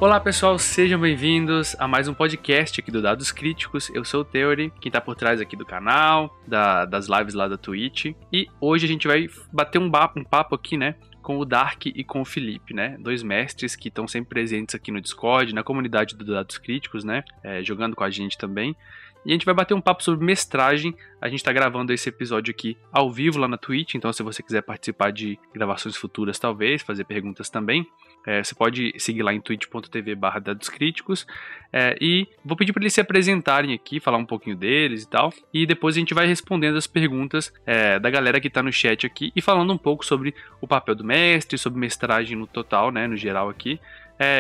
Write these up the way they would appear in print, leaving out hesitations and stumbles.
Olá pessoal, sejam bem-vindos a mais um podcast aqui do Dados Críticos. Eu sou o Theory, quem tá por trás aqui do canal, das lives lá da Twitch. E hoje a gente vai bater um papo aqui, né, com o Dark e com o Felipe, né, dois mestres que estão sempre presentes aqui no Discord, na comunidade do Dados Críticos, né, jogando com a gente também. E a gente vai bater um papo sobre mestragem. A gente tá gravando esse episódio aqui ao vivo lá na Twitch, então se você quiser participar de gravações futuras talvez, fazer perguntas também, você pode seguir lá em twitch.tv/dadoscríticos, e vou pedir para eles se apresentarem aqui, falar um pouquinho deles e tal, e depois a gente vai respondendo as perguntas da galera que tá no chat aqui e falando um pouco sobre o papel do mestre, sobre mestragem no total, né, no geral aqui,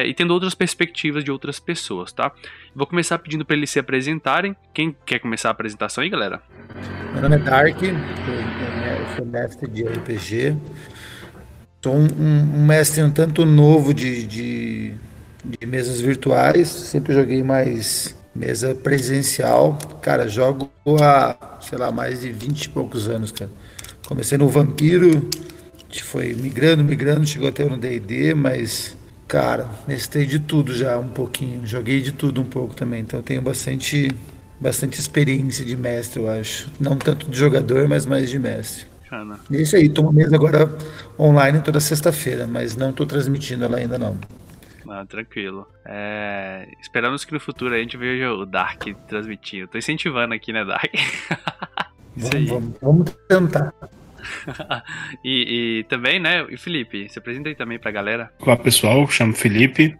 e tendo outras perspectivas de outras pessoas, tá? Vou começar pedindo para eles se apresentarem. Quem quer começar a apresentação aí, galera? Meu nome é Dark, eu sou mestre de RPG. Sou um mestre um tanto novo de mesas virtuais. Sempre joguei mais mesa presencial. Cara, jogo há, sei lá, mais de 20 e poucos anos, cara. Comecei no Vampiro, foi migrando, chegou até no D&D, mas, cara, mestrei de tudo já um pouquinho. Joguei de tudo um pouco também, então eu tenho bastante experiência de mestre, eu acho. Não tanto de jogador, mas mais de mestre. Ana. É isso aí, tô mesmo agora online toda sexta-feira, mas não tô transmitindo ela ainda não. Ah, tranquilo. Esperamos que no futuro a gente veja o Dark transmitindo. Tô incentivando aqui, né, Dark? Isso aí. Vamos tentar. E também, né, e Felipe, se apresenta aí também pra galera. Olá pessoal, chamo Felipe.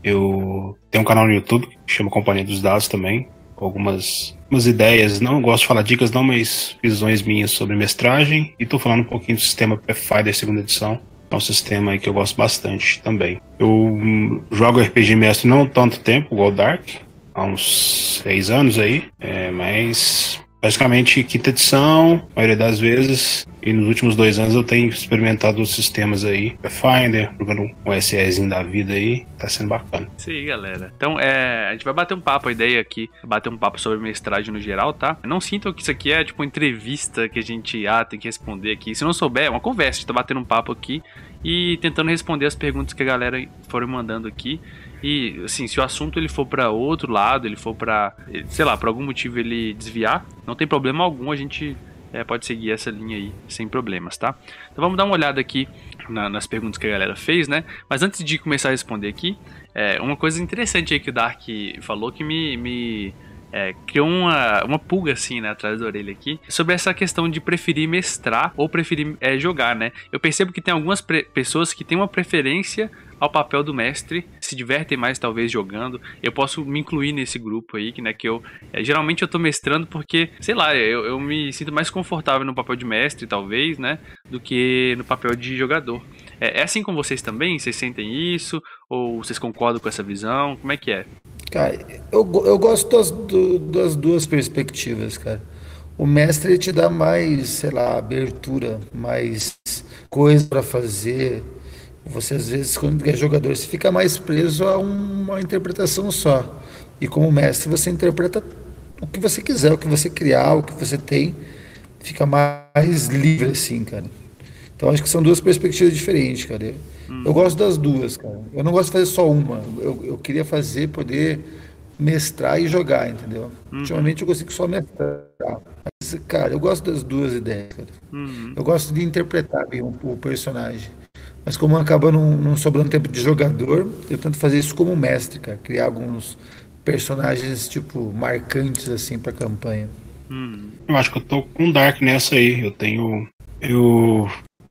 Eu tenho um canal no YouTube que chama Companhia dos Dados também, com algumas ideias, não gosto de falar dicas não, mas visões minhas sobre mestragem, e tô falando um pouquinho do sistema Pathfinder segunda edição. É um sistema aí que eu gosto bastante também. Eu jogo RPG mestre não há tanto tempo, igual Dark, há uns 6 anos aí, mas basicamente quinta edição, a maioria das vezes, e nos últimos 2 anos eu tenho experimentado os sistemas aí, Pathfinder, jogando um SEzinho da vida aí, tá sendo bacana. Isso aí, galera. Então, a gente vai bater um papo, a ideia aqui é bater um papo sobre mestragem no geral, tá? Não sintam que isso aqui é tipo uma entrevista que a gente tem que responder aqui. Se não souber, é uma conversa, a gente tá batendo um papo aqui e tentando responder as perguntas que a galera foram mandando aqui. E, assim, se o assunto ele for para outro lado, ele for para, sei lá, por algum motivo ele desviar, não tem problema algum, a gente pode seguir essa linha aí sem problemas, tá? Então vamos dar uma olhada aqui nas perguntas que a galera fez, né? Mas antes de começar a responder aqui, uma coisa interessante aí que o Dark falou que me criou uma pulga assim, né, atrás da orelha aqui, sobre essa questão de preferir mestrar ou preferir jogar, né? Eu percebo que tem algumas pessoas que têm uma preferência ao papel do mestre, se divertem mais talvez jogando. Eu posso me incluir nesse grupo aí, né, que eu geralmente eu tô mestrando porque, sei lá, eu me sinto mais confortável no papel de mestre talvez, né, do que no papel de jogador. É assim com vocês também? Vocês sentem isso? Ou vocês concordam com essa visão? Como é que é? Cara, eu gosto das duas perspectivas, cara. O mestre te dá mais, sei lá, abertura, mais coisa para fazer. Você, às vezes, quando é jogador, você fica mais preso a uma interpretação só. E como mestre, você interpreta o que você quiser, o que você criar, o que você tem. Fica mais livre, assim, cara. Então, acho que são duas perspectivas diferentes, cara. Eu gosto das duas, cara. Eu não gosto de fazer só uma. Eu queria poder mestrar e jogar, entendeu? Ultimamente eu consigo só mestrar. Mas, cara, eu gosto das duas ideias, cara. Eu gosto de interpretar bem o personagem. Mas como acaba não sobrando tempo de jogador, eu tento fazer isso como mestre, cara. Criar alguns personagens, tipo, marcantes, assim, pra campanha. Eu acho que eu tô com Dark nessa aí.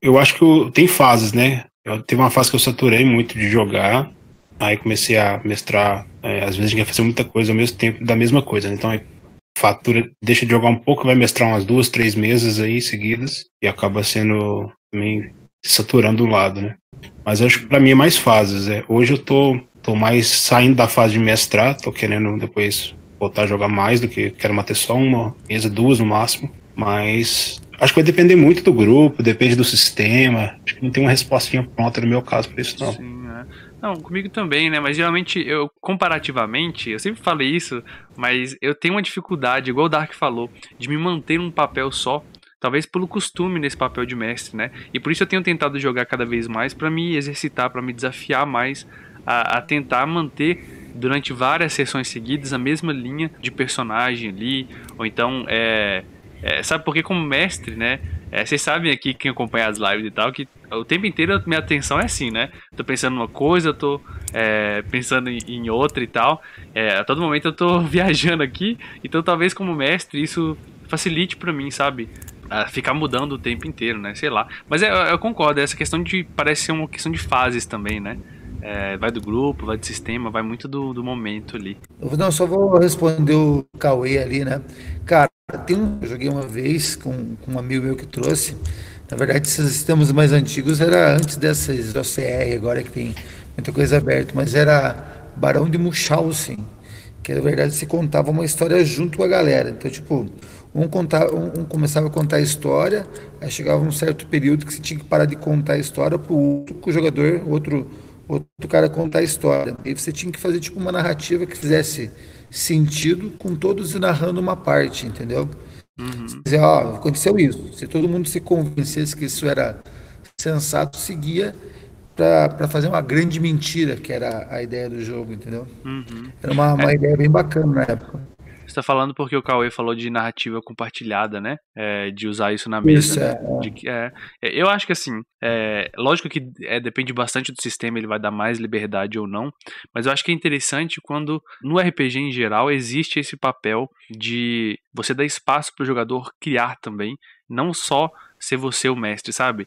Eu acho que tem fases, né? Teve uma fase que eu saturei muito de jogar, aí comecei a mestrar. Às vezes a gente quer fazer muita coisa ao mesmo tempo da mesma coisa, né? Então aí fatura, deixa de jogar um pouco, vai mestrar umas 2, 3 mesas aí seguidas e acaba sendo também saturando o lado, né? Mas acho que pra mim é mais fases. Hoje eu tô mais saindo da fase de mestrar, tô querendo depois voltar a jogar mais do que quero manter só uma mesa, 2 no máximo, mas acho que vai depender muito do grupo, depende do sistema. Acho que não tem uma respostinha pronta no meu caso pra isso, não. Sim, né? Não, comigo também, né? Mas geralmente comparativamente, eu sempre falei isso, mas eu tenho uma dificuldade, igual o Dark falou, de me manter num papel só. Talvez pelo costume nesse papel de mestre, né? E por isso eu tenho tentado jogar cada vez mais pra me exercitar, pra me desafiar mais a tentar manter durante várias sessões seguidas a mesma linha de personagem ali, ou então, sabe, porque como mestre, né, vocês sabem aqui, quem acompanha as lives e tal, que o tempo inteiro a minha atenção é assim, né, tô pensando numa coisa, eu tô pensando em outra e tal, a todo momento eu tô viajando aqui, então talvez como mestre isso facilite pra mim, sabe, ficar mudando o tempo inteiro, né, sei lá, mas eu concordo, essa questão parece ser uma questão de fases também, né. Vai do grupo, vai do sistema, vai muito do momento ali. Não, só vou responder o Cauê ali, né? Cara, eu joguei uma vez com um amigo meu que trouxe. Na verdade, esses sistemas mais antigos era antes dessas OCR, agora que tem muita coisa aberta, mas era Barão de Munchausen, que na verdade se contava uma história junto com a galera. Então, tipo, um começava a contar a história, aí chegava um certo período que você tinha que parar de contar a história para o jogador, outro cara contar a história. E você tinha que fazer tipo uma narrativa que fizesse sentido com todos narrando uma parte, entendeu? Uhum. Dizer, ó, aconteceu isso. Se todo mundo se convencesse que isso era sensato, seguia para fazer uma grande mentira, que era a ideia do jogo, entendeu? Uhum. Era uma ideia bem bacana na época. Você tá falando porque o Cauê falou de narrativa compartilhada, né? De usar isso na mesa, Isso, né? Eu acho que assim, lógico que depende bastante do sistema, ele vai dar mais liberdade ou não, mas eu acho que é interessante quando no RPG em geral existe esse papel de você dar espaço para o jogador criar também, não só ser você o mestre, sabe?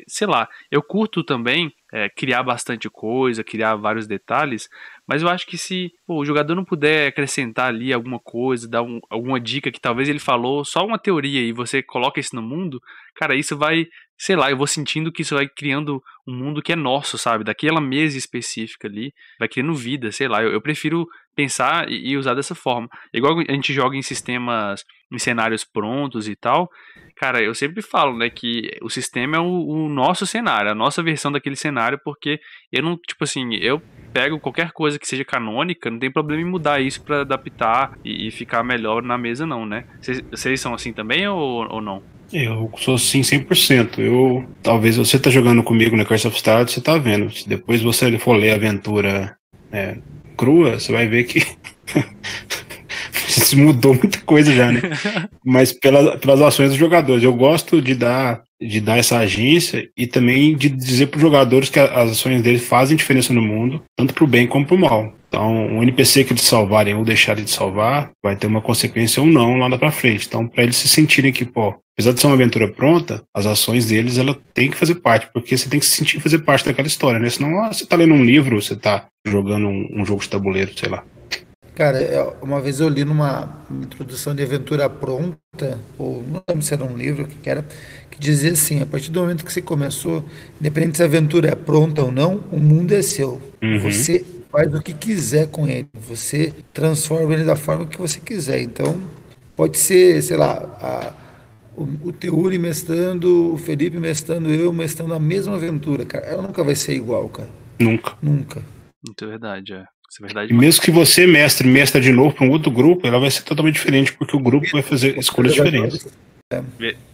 Sei lá, eu curto também criar bastante coisa, criar vários detalhes, mas eu acho que se o jogador não puder acrescentar ali alguma coisa, dar alguma dica que talvez ele falou, só uma teoria e você coloca isso no mundo, cara, isso vai, sei lá, eu vou sentindo que isso vai criando um mundo que é nosso, sabe? Daquela mesa específica ali, vai criando vida, sei lá. Eu prefiro pensar e usar dessa forma. Igual a gente joga em sistemas, em cenários prontos e tal, cara, eu sempre falo, né, que o sistema é o nosso cenário, a nossa versão daquele cenário, porque eu não, tipo assim, eu pego qualquer coisa que seja canônica, não tem problema em mudar isso pra adaptar e ficar melhor na mesa não, né? Vocês são assim também ou não? Eu sou assim 100%. Talvez você tá jogando comigo na Curse of Strahd, você tá vendo. Se depois você for ler a aventura crua, você vai ver que isso mudou muita coisa já, né? Mas pelas ações dos jogadores. Eu gosto de dar essa agência e também de dizer para os jogadores que as ações deles fazem diferença no mundo, tanto para o bem como para o mal. Então, um NPC que eles salvarem ou deixarem de salvar vai ter uma consequência ou não lá para frente. Então, para eles se sentirem que, apesar de ser uma aventura pronta, as ações deles, ela tem que fazer parte, porque você tem que se sentir fazer parte daquela história, né? Senão, você tá lendo um livro, você tá jogando um jogo de tabuleiro, sei lá. Cara, uma vez eu li numa introdução de aventura pronta, ou não lembro se era um livro que era, que dizia assim, a partir do momento que você começou, independente se a aventura é pronta ou não, o mundo é seu. Uhum. Você faz o que quiser com ele, você transforma ele da forma que você quiser. Então, pode ser, sei lá, o Teuri mestrando, o Felipe mestrando, eu mestrando a mesma aventura, cara. Ela nunca vai ser igual, cara. Nunca. Nunca. Muito verdade, Isso é verdade. E mesmo que você mestra de novo para um outro grupo, ela vai ser totalmente diferente, porque o grupo vai fazer escolhas diferentes.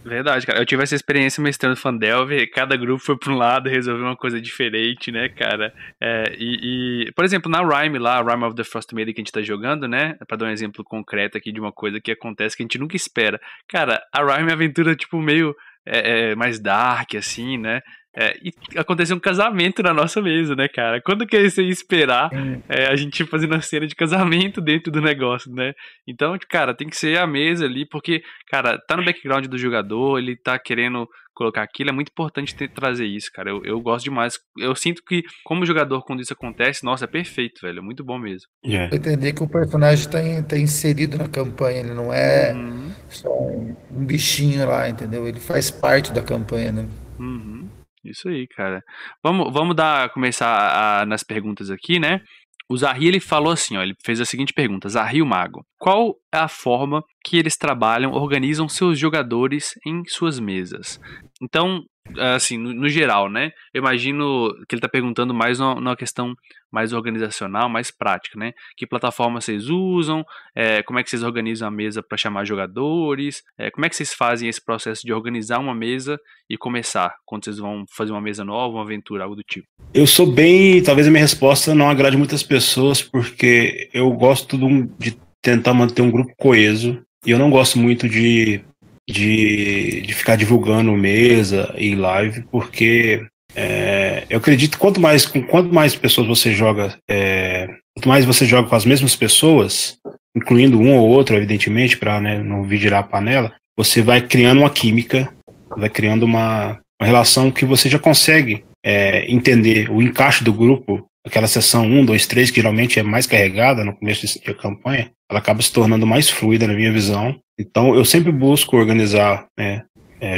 Verdade, cara. Eu tive essa experiênncia mestrando Fandelver, cada grupo foi pra um lado, resolveu uma coisa diferente, né, cara? Por exemplo, na Rime lá, Rime of the Frostmaiden que a gente tá jogando, né? Pra dar um exemplo concreto aqui de uma coisa que acontece que a gente nunca espera. Cara, a Rime é uma aventura, tipo, meio mais dark, assim, né? E aconteceu um casamento na nossa mesa, né, cara? Quando que você ia esperar a gente fazendo a cena de casamento dentro do negócio, né? Então, cara, tem que ser a mesa ali, porque, cara, tá no background do jogador, ele tá querendo colocar aquilo, é muito importante trazer isso, cara. Eu gosto demais. Eu sinto que, como jogador, quando isso acontece, nossa, é perfeito, velho. É muito bom mesmo. Entender que o personagem tá inserido na campanha, ele não é só um bichinho lá, entendeu? Ele faz parte da campanha, né? Uhum. Isso aí, cara. Vamos começar nas perguntas aqui, né? O Zahri, ele falou assim, ó, ele fez a seguinte pergunta, Zahri o Mago. Qual é a forma que eles trabalham, organizam seus jogadores em suas mesas? Então, assim, no geral, né? Eu imagino que ele tá perguntando mais numa questão mais organizacional, mais prática, né? Que plataforma vocês usam? Como é que vocês organizam a mesa para chamar jogadores? Como é que vocês fazem esse processo de organizar uma mesa e começar, quando vocês vão fazer uma mesa nova, uma aventura, algo do tipo? Eu sou bem, talvez a minha resposta não agrade muitas pessoas, porque eu gosto de tentar manter um grupo coeso, e eu não gosto muito de ficar divulgando mesa e live, porque eu acredito que quanto mais pessoas você joga, quanto mais você joga com as mesmas pessoas, incluindo um ou outro, evidentemente, para, né, não vir girar a panela, você vai criando uma química, vai criando uma relação que você já consegue entender o encaixe do grupo. Aquela sessão 1, 2, 3, que geralmente é mais carregada no começo de campanha, ela acaba se tornando mais fluida na minha visão. Então eu sempre busco organizar, né,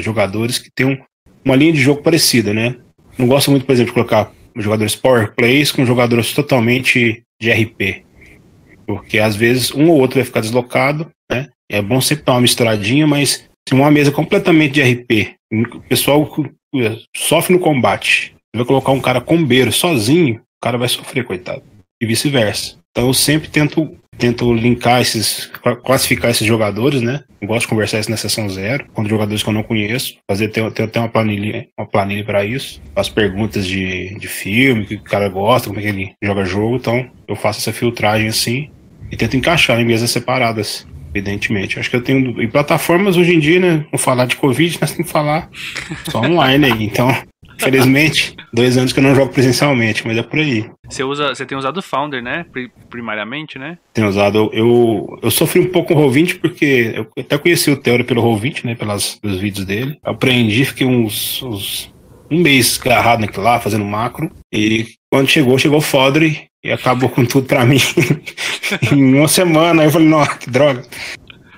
jogadores que tenham uma linha de jogo parecida, né? Não gosto muito, por exemplo, de colocar jogadores power plays com jogadores totalmente de RP, porque às vezes um ou outro vai ficar deslocado, né? É bom sempre dar uma misturadinha, mas se uma mesa completamente de RP, o pessoal sofre no combate, vai colocar um cara combeiro sozinho, o cara vai sofrer, coitado. E vice-versa. Então eu sempre tento linkar classificar esses jogadores, né? Eu gosto de conversar isso na sessão 0, com jogadores que eu não conheço, ter até uma planilha para isso. Faço perguntas de filme, o que o cara gosta, como é que ele joga jogo, então eu faço essa filtragem assim e tento encaixar em mesas separadas, evidentemente. Acho que eu tenho. Em plataformas hoje em dia, né? Vamos falar de Covid, nós temos que falar só online aí. Então, infelizmente, 2 anos que eu não jogo presencialmente, mas é por aí. Você tem usado o Founder, né? Primariamente, né? Tenho usado. Eu sofri um pouco com o Roll20 porque eu até conheci o Theory pelo Roll20, né? Pelos vídeos dele. Aprendi, fiquei um mês agarrado naquilo lá, fazendo macro. E quando chegou o Foundry e acabou com tudo pra mim em uma semana. Aí eu falei, nossa, que droga.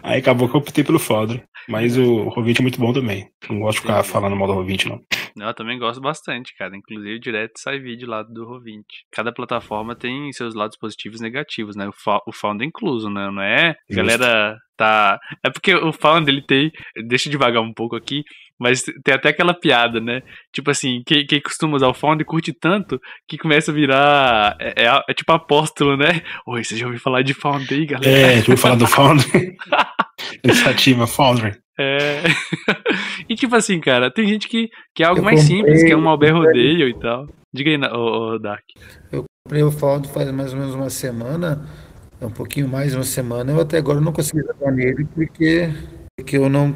Aí acabou que eu optei pelo Foundry. Mas o Roll20 é muito bom também. Não gosto de ficar falando mal do Roll20, não. Eu também gosto bastante, cara. Inclusive, direto sai vídeo lá do Roll20. Cada plataforma tem seus lados positivos e negativos, né? O Founder incluso, né? Não é? A galera tá... É porque o Founder, ele tem... Deixa eu devagar um pouco aqui, mas tem até aquela piada, né? Tipo assim, quem costuma usar o Founder curte tanto que começa a virar... É tipo apóstolo, né? Oi, você já ouviu falar de Founder aí, galera? Já ouviu falar do Founder? Iniciativa Founder. E tipo assim, cara, tem gente que é algo mais simples, que é um Malbé Rodeio e tal. Diga aí, Dark. Eu comprei o Faldo faz mais ou menos uma semana, um pouquinho mais de uma semana. Eu até agora não consegui jogar nele porque eu não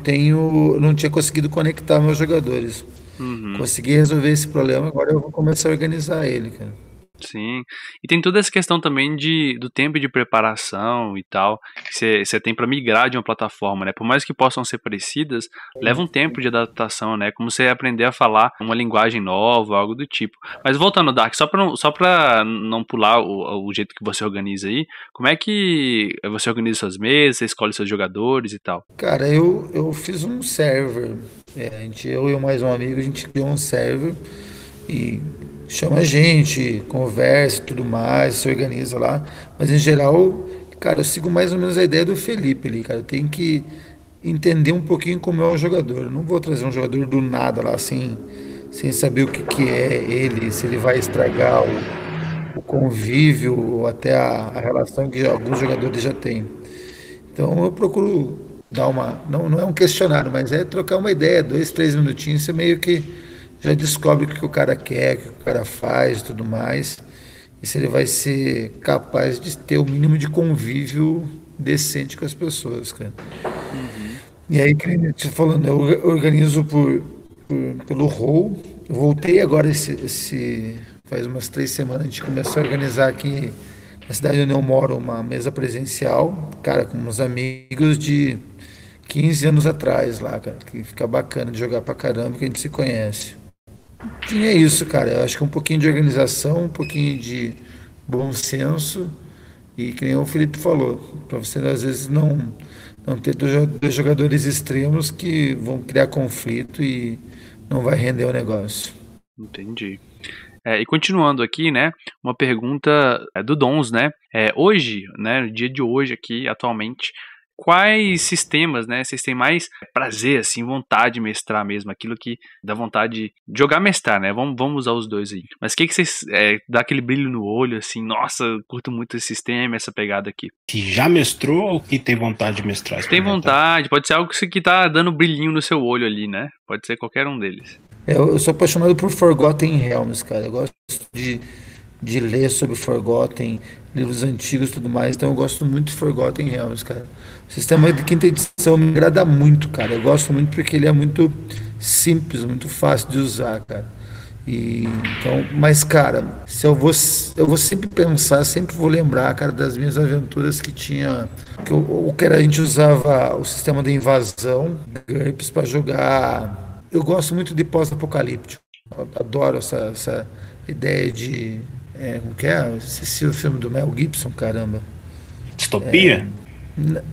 tinha conseguido conectar meus jogadores. Uhum. Consegui resolver esse problema, agora eu vou começar a organizar ele, cara. Sim. E tem toda essa questão também do tempo de preparação e tal, que você tem para migrar de uma plataforma, né? Por mais que possam ser parecidas, leva um tempo de adaptação, né? Como você aprender a falar uma linguagem nova, algo do tipo. Mas voltando, Dark, só pra não pular o jeito que você organiza aí, como é que você organiza suas mesas, você escolhe seus jogadores e tal? Cara, eu fiz um server. Eu e mais um amigo, a gente criou um server e chama a gente, conversa e tudo mais, se organiza lá. Mas em geral, cara, eu sigo mais ou menos a ideia do Felipe ali, cara. Eu tenho que entender um pouquinho como é o jogador. Eu não vou trazer um jogador do nada lá, sem saber o que é ele, se ele vai estragar o convívio ou até a relação que alguns jogadores já têm. Então eu procuro dar não é um questionário, mas é trocar uma ideia, 2, 3 minutinhos, você meio que já descobre o que o cara quer, o que o cara faz e tudo mais. E se ele vai ser capaz de ter o mínimo de convívio decente com as pessoas, cara. Uhum. E aí, que nem você falando, eu organizo pelo Roll. Eu voltei agora faz umas 3 semanas, a gente começou a organizar aqui na cidade onde eu moro uma mesa presencial, cara, com uns amigos de 15 anos atrás lá, cara, que fica bacana de jogar pra caramba, que a gente se conhece. E é isso, cara. Eu acho que um pouquinho de organização, um pouquinho de bom senso e que nem o Felipe falou, para você às vezes não ter dois jogadores extremos que vão criar conflito e não vai render o negócio. Entendi. E continuando aqui, né, uma pergunta do Dons, né, hoje, né, no dia de hoje aqui, atualmente, quais sistemas, né, vocês têm mais prazer, assim, vontade de mestrar mesmo, aquilo que dá vontade de jogar, mestrar, né, vamos usar os dois aí. Mas o que vocês, dá aquele brilho no olho, assim, nossa, eu curto muito esse sistema, essa pegada aqui. Que já mestrou ou que tem vontade de mestrar? Tem vontade, pode ser algo que tá dando brilhinho no seu olho ali, né, pode ser qualquer um deles. Eu sou apaixonado por Forgotten Realms, cara. Eu gosto de ler sobre Forgotten, livros antigos e tudo mais, então eu gosto muito de Forgotten Realms, cara. O sistema de quinta edição me agrada muito, cara. Eu gosto muito porque ele é muito simples, muito fácil de usar, cara. Então, mas, cara, se eu vou sempre pensar, sempre vou lembrar, cara, das minhas aventuras que tinha, que a gente usava o sistema de invasão, GURPS, para jogar. Eu gosto muito de pós-apocalíptico. Eu adoro essa ideia de. Como que é? Esqueci o filme do Mel Gibson, caramba. Distopia?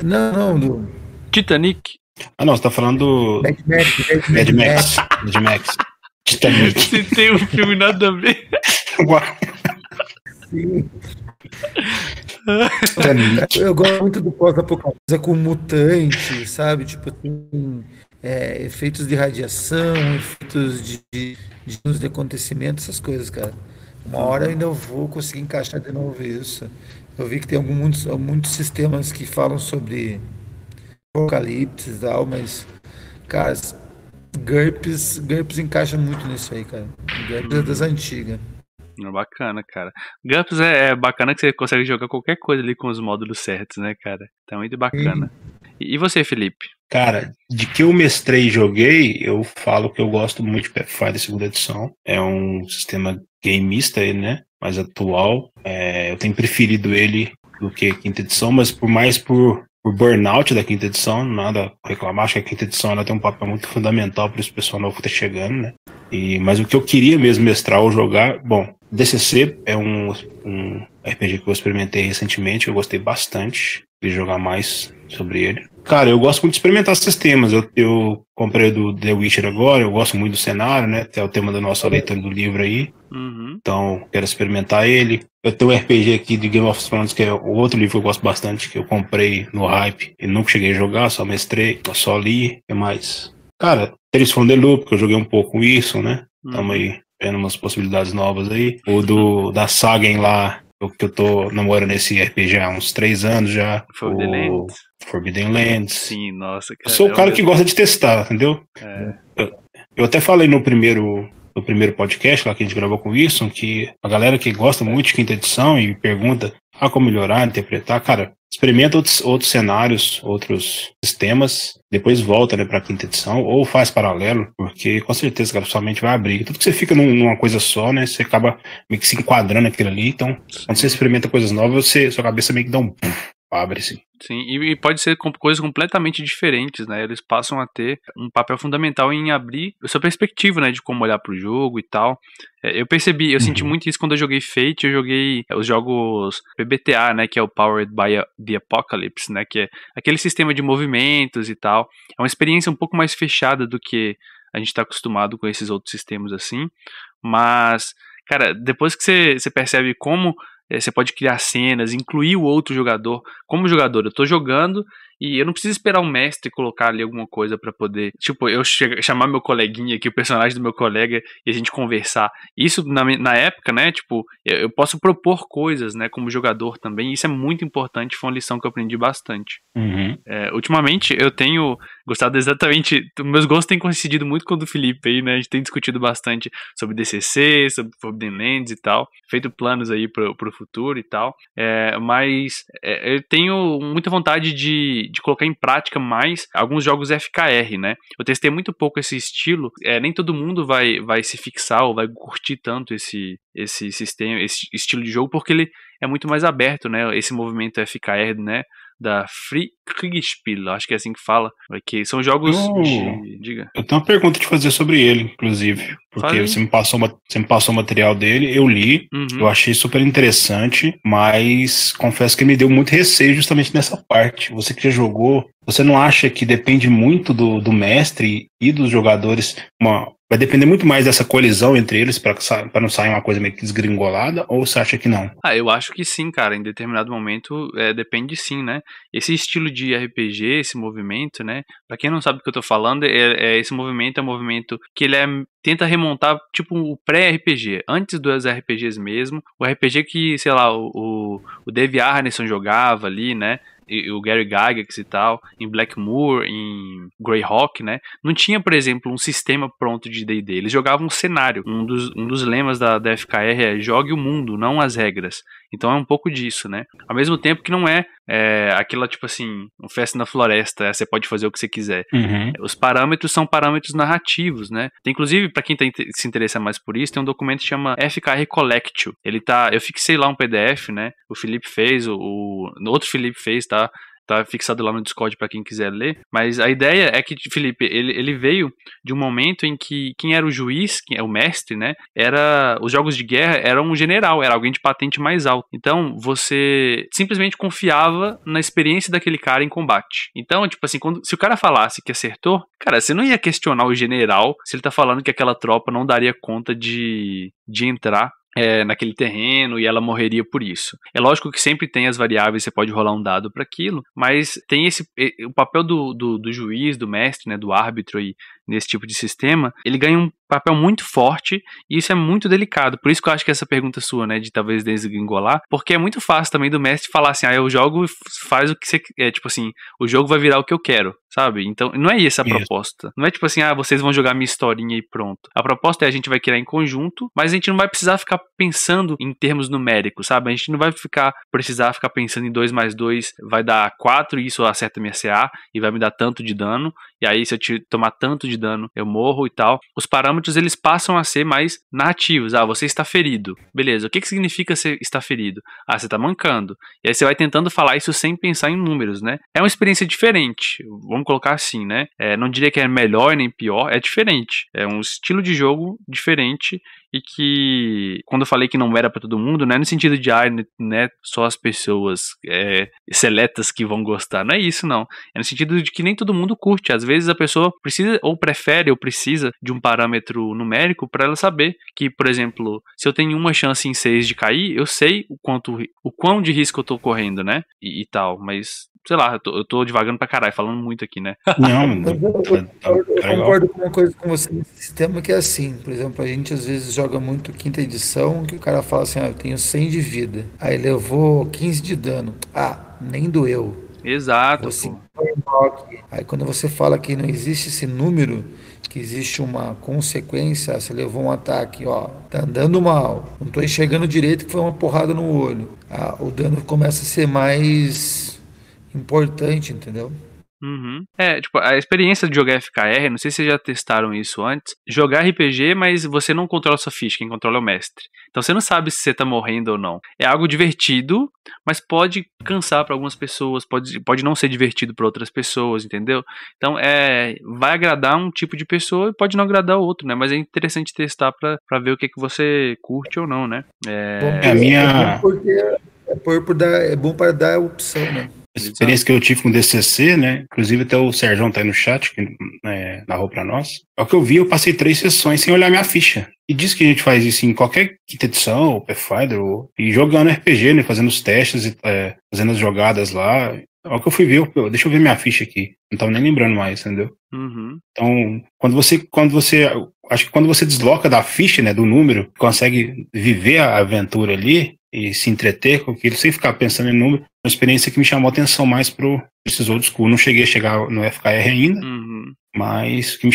Não, do. Titanic. Ah, não, você tá falando do. Mad Max. Titanic. Se tem um filme nada a ver. Sim. Eu gosto muito do pós-apocalipse com mutante, sabe? Tipo assim, efeitos de radiação, efeitos de acontecimentos, essas coisas, cara. Uma hora eu ainda vou conseguir encaixar de novo isso. Eu vi que tem muitos sistemas que falam sobre apocalipse e tal, mas, cara, GURPS encaixa muito nisso aí, cara. GURPS é das antigas. É bacana, cara. GURPS é bacana que você consegue jogar qualquer coisa ali com os módulos certos, né, cara? Tá muito bacana. E você, Felipe? Cara, de que eu mestrei e joguei, eu falo que eu gosto muito de Pathfinder segunda edição. É um sistema gameista, né? Mais atual. Eu tenho preferido ele do que a quinta edição, mas por burnout da quinta edição, nada a reclamar. Acho que a quinta edição ela tem um papel muito fundamental para esse pessoal novo que tá chegando, né? Mas o que eu queria mesmo mestrar ou jogar, bom, DCC é um RPG que eu experimentei recentemente, eu gostei bastante de jogar mais sobre ele. Cara, eu gosto muito de experimentar sistemas. Eu comprei do The Witcher agora, eu gosto muito do cenário, né? Até o tema da nossa leitura do livro aí. Uhum. Então, quero experimentar ele. Eu tenho um RPG aqui de Game of Thrones, que é o outro livro que eu gosto bastante, que eu comprei no hype e nunca cheguei a jogar, só mestrei, só li. E mais? Cara, Tales from the Loop, que eu joguei um pouco isso, né? Estamos aí vendo umas possibilidades novas aí. O da Sagen lá, que eu tô namorando esse RPG há uns 3 anos já. Forbidden Lands. Sim, nossa, cara. Eu sou o cara que gosta de testar, entendeu? Eu até falei no primeiro podcast lá que a gente gravou com o Wilson, que a galera que gosta muito de quinta edição e pergunta como melhorar, interpretar, cara, experimenta outros cenários, outros sistemas, depois volta, né, pra quinta edição, ou faz paralelo, porque com certeza, cara, sua mente vai abrir. Tudo que você fica numa coisa só, né, você acaba meio que se enquadrando naquilo ali, então, quando você experimenta coisas novas, sua cabeça meio que dá um abre, assim. Sim, e pode ser coisas completamente diferentes, né? Eles passam a ter um papel fundamental em abrir a sua perspectiva, né? De como olhar pro jogo e tal. Eu senti muito isso quando eu joguei Fate, eu joguei os jogos PBTA, né? Que é o Powered by the Apocalypse, né? Que é aquele sistema de movimentos e tal. É uma experiência um pouco mais fechada do que a gente tá acostumado com esses outros sistemas assim. Mas, cara, depois que você percebe como você pode criar cenas, incluir o outro jogador. Como jogador, eu tô jogando e eu não preciso esperar o mestre colocar ali alguma coisa pra poder, tipo, eu chamar meu coleguinha aqui, o personagem do meu colega, e a gente conversar. Isso na época, né, tipo, eu posso propor coisas, né, como jogador também. Isso é muito importante, foi uma lição que eu aprendi bastante. Ultimamente, eu tenho gostado exatamente, meus gostos têm coincidido muito com o do Felipe aí, né, a gente tem discutido bastante sobre DCC, sobre Forbidden Lands e tal, feito planos aí pro futuro e tal, mas eu tenho muita vontade de colocar em prática mais alguns jogos FKR, né? Eu testei muito pouco esse estilo, nem todo mundo vai se fixar ou vai curtir tanto esse sistema, esse estilo de jogo, porque ele é muito mais aberto, né? Esse movimento FKR, né? Da Free Kriegspiel, acho que é assim que fala, que são jogos Diga. Eu tenho uma pergunta de fazer sobre ele, inclusive, porque você me passou o material dele, eu li, eu achei super interessante, mas confesso que me deu muito receio justamente nessa parte. Você que já jogou, você não acha que depende muito do mestre e dos jogadores vai depender muito mais dessa colisão entre eles pra não sair uma coisa meio que desgringolada, ou você acha que não? Eu acho que sim, cara. Em determinado momento, depende sim, né? Esse estilo de RPG, esse movimento, né? Pra quem não sabe do que eu tô falando, esse movimento é um movimento que ele tenta remontar, tipo, o pré-RPG, antes dos RPGs mesmo. O RPG que, sei lá, o Dave Arneson jogava ali, né? E o Gary Gygax e tal, em Blackmoor, em Greyhawk, né? Não tinha, por exemplo, um sistema pronto de D&D. Eles jogavam um cenário. Um dos lemas da FKR é jogue o mundo, não as regras. Então é um pouco disso, né? Ao mesmo tempo que não é aquela, tipo assim, um festa na floresta, você pode fazer o que você quiser. Uhum. Os parâmetros são parâmetros narrativos, né? Inclusive, para quem se interessa mais por isso, tem um documento que chama FKR Collectio. Eu fixei lá um PDF, né? O Felipe fez, o outro Felipe fez, tá? Tá fixado lá no Discord para quem quiser ler. Mas a ideia é que, Felipe, ele veio de um momento em que quem era o juiz, quem é o mestre, né? Os jogos de guerra eram um general, era alguém de patente mais alta. Então, você simplesmente confiava na experiência daquele cara em combate. Então, tipo assim, se o cara falasse que acertou, cara, você não ia questionar o general se ele tá falando que aquela tropa não daria conta de entrar naquele terreno e ela morreria por isso. É lógico que sempre tem as variáveis, você pode rolar um dado para aquilo, mas tem o papel do juiz, do mestre, né, do árbitro aí nesse tipo de sistema, ele ganha um papel muito forte e isso é muito delicado. Por isso que eu acho que essa pergunta sua, né, de talvez desgringolar, porque é muito fácil também do mestre falar assim, eu jogo e faz o que você quer, tipo assim, o jogo vai virar o que eu quero, sabe? Então, não é essa a proposta. Não é tipo assim, vocês vão jogar minha historinha e pronto. A proposta é a gente vai criar em conjunto, mas a gente não vai precisar ficar pensando em termos numéricos, sabe? A gente não vai precisar ficar pensando em 2 mais 2 vai dar 4 e isso acerta minha CA e vai me dar tanto de dano, e aí se eu tomar tanto de dano, eu morro e tal. Os parâmetros, eles passam a ser mais narrativos. Você está ferido. Beleza, o que significa você estar ferido? Você está mancando. E aí você vai tentando falar isso sem pensar em números, né? É uma experiência diferente, vamos colocar assim, né? Não diria que é melhor nem pior, é diferente. É um estilo de jogo diferente e que, quando eu falei que não era pra todo mundo, não é no sentido de, né, só as pessoas seletas que vão gostar, não é isso, não. É no sentido de que nem todo mundo curte. Às vezes a pessoa precisa, ou prefere, ou precisa de um parâmetro numérico pra ela saber que, por exemplo, se eu tenho uma chance em 6 de cair, eu sei o quão de risco eu tô correndo, né, e tal, mas... Sei lá, eu tô divagando pra caralho, falando muito aqui, né? Não, eu concordo com uma coisa com você nesse sistema que é assim. Por exemplo, a gente às vezes joga muito quinta edição, que o cara fala assim, eu tenho 100 de vida. Aí levou 15 de dano. Nem doeu. Exato, Aí quando você fala que não existe esse número, que existe uma consequência, você levou um ataque, tá andando mal, não tô enxergando direito, que foi uma porrada no olho. O dano começa a ser mais importante, entendeu? Uhum. Tipo, a experiência de jogar FKR, não sei se vocês já testaram isso antes, jogar RPG, mas você não controla sua ficha, quem controla é o mestre. Então você não sabe se você tá morrendo ou não. É algo divertido, mas pode cansar para algumas pessoas, pode não ser divertido para outras pessoas, entendeu? Então vai agradar um tipo de pessoa e pode não agradar outro, né? Mas é interessante testar para ver o que você curte ou não, né? É bom para dar a opção, né? A experiência que eu tive com o DCC, né? Inclusive até o Sérgio tá aí no chat, que narrou pra nós. É o que eu vi, eu passei 3 sessões sem olhar minha ficha. E diz que a gente faz isso em qualquer quinta edição, ou Pathfinder, e jogando RPG, né? Fazendo os testes, fazendo as jogadas lá. É o que eu fui ver, deixa eu ver minha ficha aqui. Não tava nem lembrando mais, entendeu? Uhum. Então, acho que quando você desloca da ficha, né? Do número, consegue viver a aventura ali, e se entreter com aquilo, sem ficar pensando em número, uma experiência que me chamou a atenção mais para esses old school. Não cheguei a chegar no FKR ainda, mas que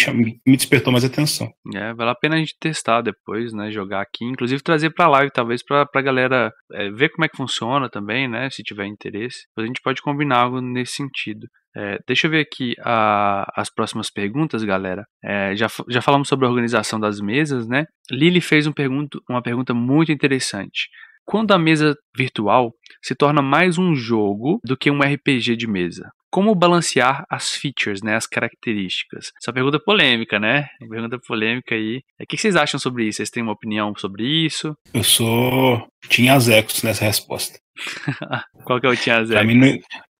me despertou mais atenção. Vale a pena a gente testar depois, né, jogar aqui, inclusive trazer pra live, talvez pra galera ver como é que funciona também, né, se tiver interesse. A gente pode combinar algo nesse sentido. Deixa eu ver aqui as próximas perguntas, galera. Já falamos sobre a organização das mesas, né? Lili fez uma pergunta muito interessante. Quando a mesa virtual se torna mais um jogo do que um RPG de mesa? Como balancear as features, né, as características? Essa pergunta polêmica, né? Uma pergunta polêmica aí. O que vocês acham sobre isso? Vocês têm uma opinião sobre isso? Eu sou Tinhazecos nessa resposta. Qual que é o Tinhazecos?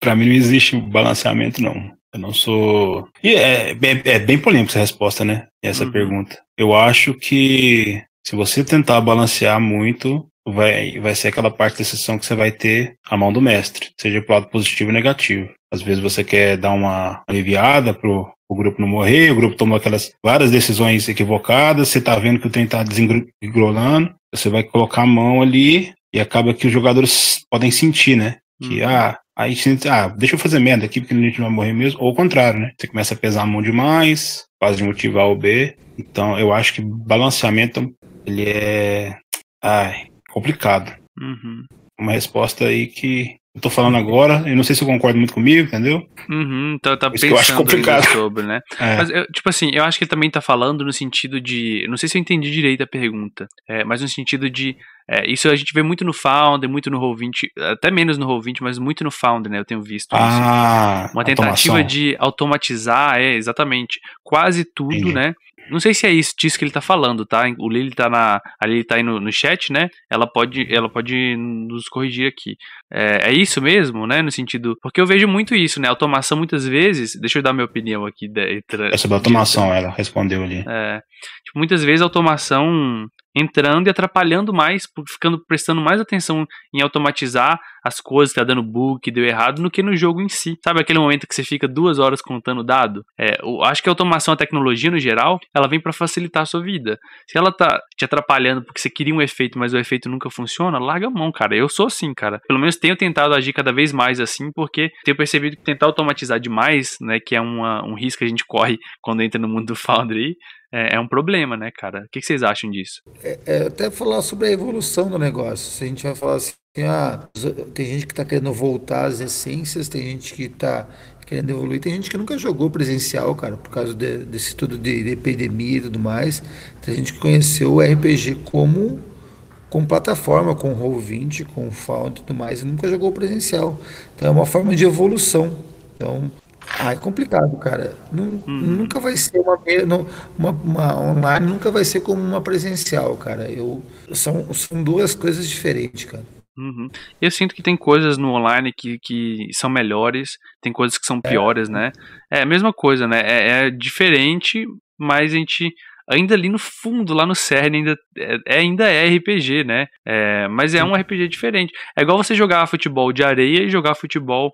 Pra mim não existe balanceamento, não. Eu não sou. E é bem polêmica essa resposta, né? Essa pergunta. Eu acho que se você tentar balancear muito, vai ser aquela parte da sessão que você vai ter a mão do mestre, seja pro lado positivo e negativo. Às vezes você quer dar uma aliviada pro grupo não morrer, o grupo tomou aquelas várias decisões equivocadas, você tá vendo que o trem tá desengrolando, você vai colocar a mão ali e acaba que os jogadores podem sentir, né? Que, aí deixa eu fazer merda aqui porque a gente não vai morrer mesmo, ou o contrário, né? Você começa a pesar a mão demais, faz de motivar o B. Então eu acho que balanceamento, ele é complicado. Uma resposta aí que eu tô falando agora, eu não sei se eu concordo muito comigo, entendeu? Então tá Isso que eu acho complicado sobre, né? Mas, tipo assim, eu acho que ele também tá falando no sentido de... Não sei se eu entendi direito a pergunta, mas no sentido de... isso a gente vê muito no Founder, muito no Roll20, até menos no Roll20, mas muito no Founder, né? Eu tenho visto isso. Uma tentativa automação. de automatizar, exatamente, quase tudo, Entendi. né? Não sei se é disso que ele tá falando, tá? O Lili tá ali tá aí no chat, né? Ela pode nos corrigir aqui. É isso mesmo, né? No sentido... Porque eu vejo muito isso, né? Automação, muitas vezes... Deixa eu dar minha opinião aqui. É sobre a automação, ela respondeu ali. Tipo, muitas vezes a automação entrando e atrapalhando mais, prestando mais atenção em automatizar as coisas que tá dando bug, que deu errado, do que no jogo em si. Sabe aquele momento que você fica 2 horas contando dado? Eu acho que a automação, a tecnologia no geral, ela vem para facilitar a sua vida. Se ela tá te atrapalhando porque você queria um efeito, mas o efeito nunca funciona, larga a mão, cara. Eu sou assim, cara. Pelo menos tenho tentado agir cada vez mais assim, porque tenho percebido que tentar automatizar demais, né, que é um risco que a gente corre quando entra no mundo do Foundry, é um problema, né, cara? O que vocês acham disso? Até falar sobre a evolução do negócio. Se a gente vai falar assim, tem gente que está querendo voltar às essências, tem gente que está querendo evoluir, tem gente que nunca jogou presencial, cara, por causa desse tudo de epidemia e tudo mais. Tem gente que conheceu o RPG como plataforma, com Roll20, com Found e tudo mais, e nunca jogou presencial. Então é uma forma de evolução. Então, é complicado, cara. Nunca vai ser uma online, nunca vai ser como uma presencial, cara. São duas coisas diferentes, cara. Eu sinto que tem coisas no online que são melhores, tem coisas que são piores, né? É a mesma coisa, né? É diferente, mas a gente... Ainda ali no fundo, lá no cerne, ainda é RPG, né? Mas é um RPG diferente. É igual você jogar futebol de areia e jogar futebol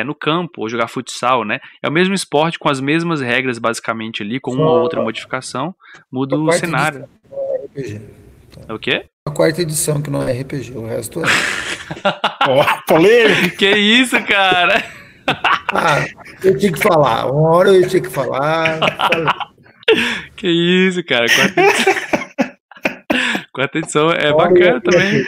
no campo, ou jogar futsal, né? É o mesmo esporte com as mesmas regras, basicamente, ali, com uma ou outra modificação. Muda o cenário. RPG. É o quê? A quarta edição que não é RPG, o resto é. Polêmico! Que isso, cara? Eu tinha que falar. Uma hora eu tinha que falar. Que isso, cara. Quarta edição é bacana também.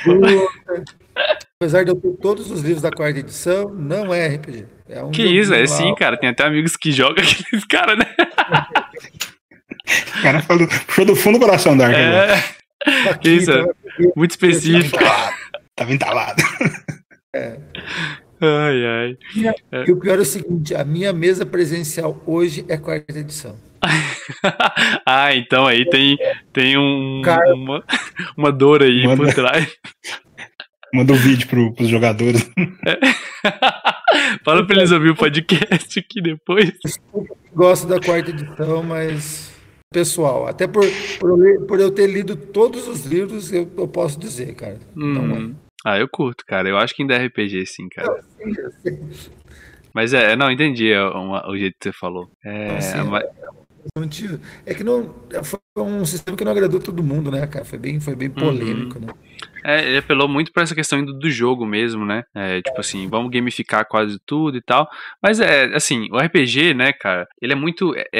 Apesar de eu ter todos os livros da quarta edição, não é RPG. Que isso, sim, cara. Tem até amigos que jogam aqueles caras, né? O cara falou, puxou do fundo do coração da Que isso, muito específico. Tava entalado. Ai. E o pior é o seguinte, a minha mesa presencial hoje é quarta edição. Então aí tem uma dor aí por trás. Manda um vídeo pros jogadores. Fala pra eles ouvir o podcast aqui depois. Gosto da quarta edição, mas pessoal, até por eu ter lido todos os livros, eu posso dizer, cara. Não é. Eu curto, cara. Eu acho que ainda é RPG, sim, cara. Sim. Mas não, entendi o jeito que você falou. É que não foi um sistema que não agradou todo mundo, né, cara? Foi bem polêmico, né? Ele apelou muito pra essa questão do jogo mesmo, né? Tipo assim, vamos gamificar quase tudo e tal. Mas assim, o RPG, né, cara, ele é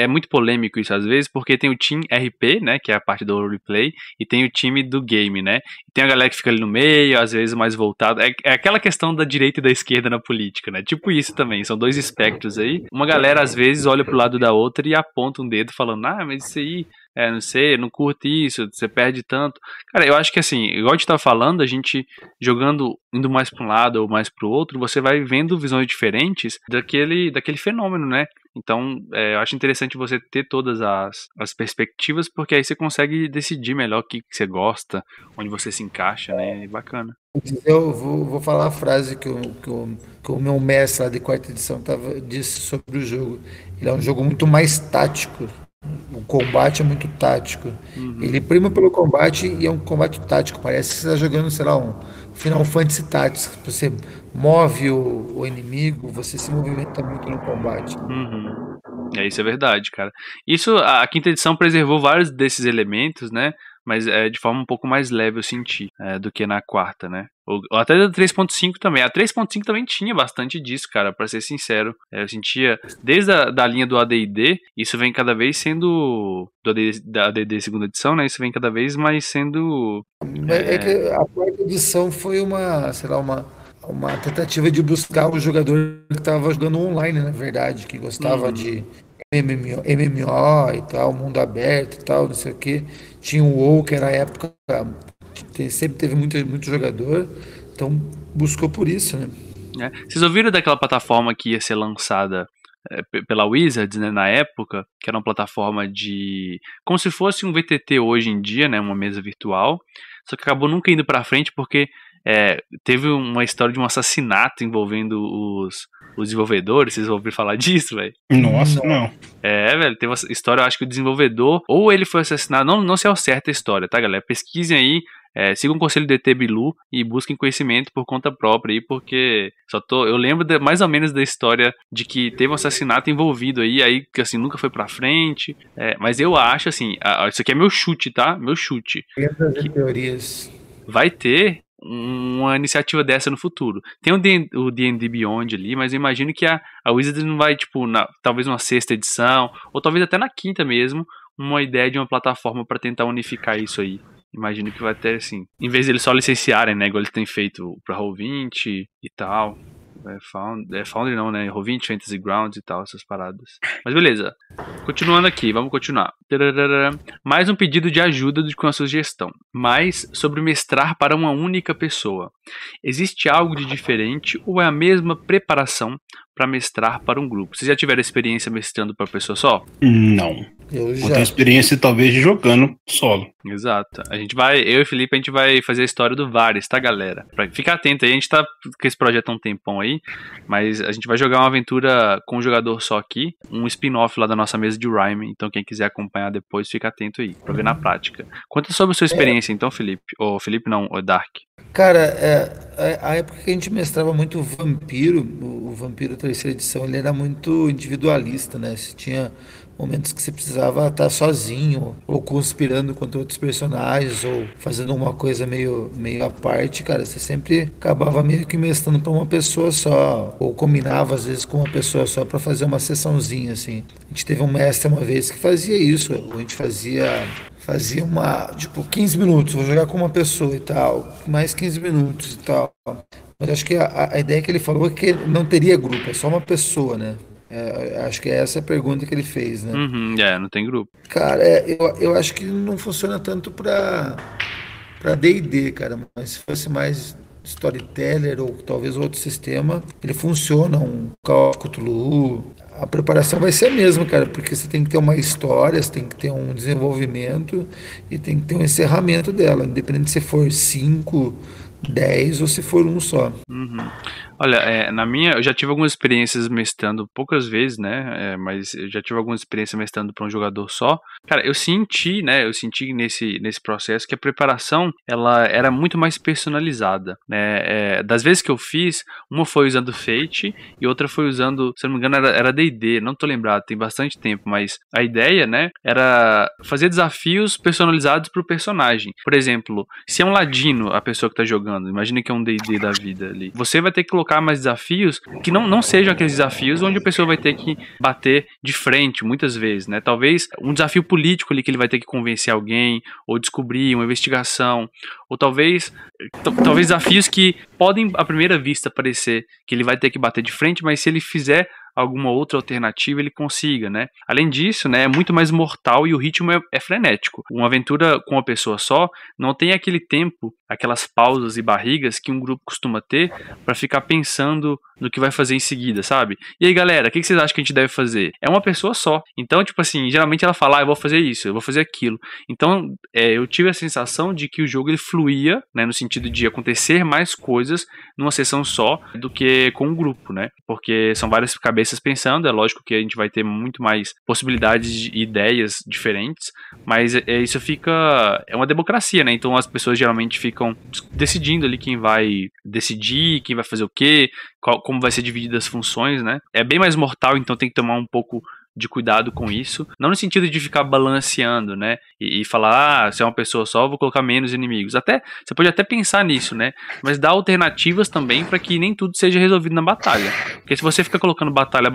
muito polêmico isso às vezes, porque tem o Team RP, né, que é a parte do roleplay, e tem o time do game, né? E tem a galera que fica ali no meio, às vezes mais voltado. É aquela questão da direita e da esquerda na política, né? Tipo isso também, são dois espectros aí. Uma galera às vezes olha pro lado da outra e aponta um dedo falando, mas isso aí não sei, não curto isso, você perde tanto. Cara, eu acho que assim, igual a gente tá falando, a gente jogando, indo mais pra um lado ou mais pro outro, você vai vendo visões diferentes daquele fenômeno, né? Então, eu acho interessante você ter todas as perspectivas, porque aí você consegue decidir melhor o que você gosta, onde você se encaixa, né? É bacana. Eu vou falar a frase que o meu mestre lá de quarta edição disse sobre o jogo. Ele é um jogo muito mais tático. O combate é muito tático. Ele Uhum. prima pelo combate e é um combate tático. Parece que você está jogando, sei lá, um Final Fantasy Tactics. Você move o inimigo, você se movimenta muito no combate. Uhum. Isso é verdade, cara. Isso, a quinta edição preservou vários desses elementos, né? Mas de forma um pouco mais leve eu senti do que na quarta, né? Ou até da 3.5 também. A 3.5 também tinha bastante disso, cara, pra ser sincero. Eu sentia, desde da linha do AD&D, isso vem cada vez sendo, da AD&D segunda edição, né? Isso vem cada vez mais sendo... É que é, a quarta edição foi uma, sei lá, uma tentativa de buscar o jogador que estava jogando online, na verdade, que gostava uhum. de MMO e tal, mundo aberto e tal, não sei o quê. Tinha o WoW, que era a época, sempre teve muito jogador, então buscou por isso, né? Vocês ouviram daquela plataforma que ia ser lançada pela Wizards, né, na época, que era uma plataforma de... como se fosse um VTT hoje em dia, né, uma mesa virtual, só que acabou nunca indo pra frente porque teve uma história de um assassinato envolvendo os desenvolvedores. Vocês ouviram falar disso, velho? Nossa, não. Velho, teve uma história, eu acho que o desenvolvedor, ou ele foi assassinado, não sei ao certo a história, tá, galera? Pesquisem aí, sigam o conselho do ET Bilu e busquem conhecimento por conta própria aí, porque eu lembro mais ou menos da história de que teve um assassinato envolvido aí que assim, nunca foi pra frente, mas eu acho assim, isso aqui é meu chute, tá? Meu chute, Lendas e que teorias. vai ter uma iniciativa dessa no futuro. Tem o D&D Beyond ali, mas eu imagino que a Wizards não vai, tipo, talvez uma sexta edição, ou talvez até na quinta mesmo, uma ideia de uma plataforma para tentar unificar isso aí. Imagino que vai ter, assim, em vez de eles só licenciarem, né, igual eles têm feito pra Roll20 e tal. Foundry não, né? Roll20, Fantasy Grounds e tal, essas paradas. Mas beleza. Continuando aqui, vamos continuar. Tararara. Mais um pedido de ajuda do que uma sugestão. Mais sobre mestrar para uma única pessoa. Existe algo de diferente ou é a mesma preparação para mestrar para um grupo? Vocês já tiveram experiência mestrando para pessoa só? Não. Eu Eu já. tenho experiência talvez de jogando solo. Exato. Eu e o Felipe, a gente vai fazer a história do Varys, tá, galera? Fica atento aí, a gente tá com esse projeto há um tempão aí, mas a gente vai jogar uma aventura com um jogador só aqui, um spin-off lá da nossa mesa de Rhyme, então quem quiser acompanhar depois, fica atento aí, pra ver na prática. Conta sobre a sua experiência então, Felipe. Ou Felipe não, o Dark. Cara, a época que a gente mestrava muito o Vampiro, o Vampiro terceira edição, ele era muito individualista, né? Você tinha momentos que você precisava estar sozinho, ou conspirando contra outros personagens, ou fazendo uma coisa meio à parte, cara. Você sempre acabava meio que mestrando para uma pessoa só, ou combinava às vezes com uma pessoa só para fazer uma sessãozinha, assim. A gente teve um mestre uma vez que fazia isso, a gente fazia tipo, 15 minutos, vou jogar com uma pessoa e tal, mais 15 minutos e tal. Mas acho que a ideia que ele falou é que não teria grupo, é só uma pessoa, né? Acho que é essa a pergunta que ele fez, né? Uhum, não tem grupo. Cara, eu acho que não funciona tanto para D&D, cara, mas se fosse mais Storyteller ou talvez outro sistema, ele funciona, um Call of Cthulhu. A preparação vai ser a mesma, cara, porque você tem que ter uma história, você tem que ter um desenvolvimento e tem que ter um encerramento dela, independente se for 5, 10 ou se for um só. Uhum. Olha, eu já tive algumas experiências mestrando poucas vezes, né? Mas eu já tive algumas experiências mestrando para um jogador só. Cara, eu senti, né? Eu senti nesse processo que a preparação ela era muito mais personalizada, né? Das vezes que eu fiz, uma foi usando Fate e outra foi usando, se eu não me engano, era D&D. Não tô lembrado, tem bastante tempo, mas a ideia, né? Era fazer desafios personalizados pro personagem. Por exemplo, se é um ladino a pessoa que tá jogando, imagina que é um D&D da vida ali. Você vai ter que colocar mais desafios que não sejam aqueles desafios onde a pessoa vai ter que bater de frente muitas vezes, né? Talvez um desafio político ali que ele vai ter que convencer alguém ou descobrir uma investigação, ou talvez desafios que podem à primeira vista parecer que ele vai ter que bater de frente, mas se ele fizer alguma outra alternativa ele consiga, né? Além disso, né, é muito mais mortal e o ritmo é frenético. Uma aventura com uma pessoa só não tem aquele tempo, aquelas pausas e barrigas que um grupo costuma ter para ficar pensando no que vai fazer em seguida, sabe? E aí, galera, o que vocês acham que a gente deve fazer? É uma pessoa só. Então, tipo assim, geralmente ela fala, eu vou fazer isso, eu vou fazer aquilo. Então, eu tive a sensação de que o jogo ele fluía, né, no sentido de acontecer mais coisas numa sessão só do que com um grupo, né? Porque são várias cabeças pensando, é lógico que a gente vai ter muito mais possibilidades e ideias diferentes, mas isso fica... é uma democracia, né? Então as pessoas geralmente ficam decidindo ali quem vai decidir, quem vai fazer o quê, como vai ser dividida as funções, né? É bem mais mortal, então tem que tomar um pouco de cuidado com isso, não no sentido de ficar balanceando, né, e falar, se é uma pessoa só, eu vou colocar menos inimigos. Até, você pode até pensar nisso, né, mas dá alternativas também para que nem tudo seja resolvido na batalha, porque se você fica colocando batalha,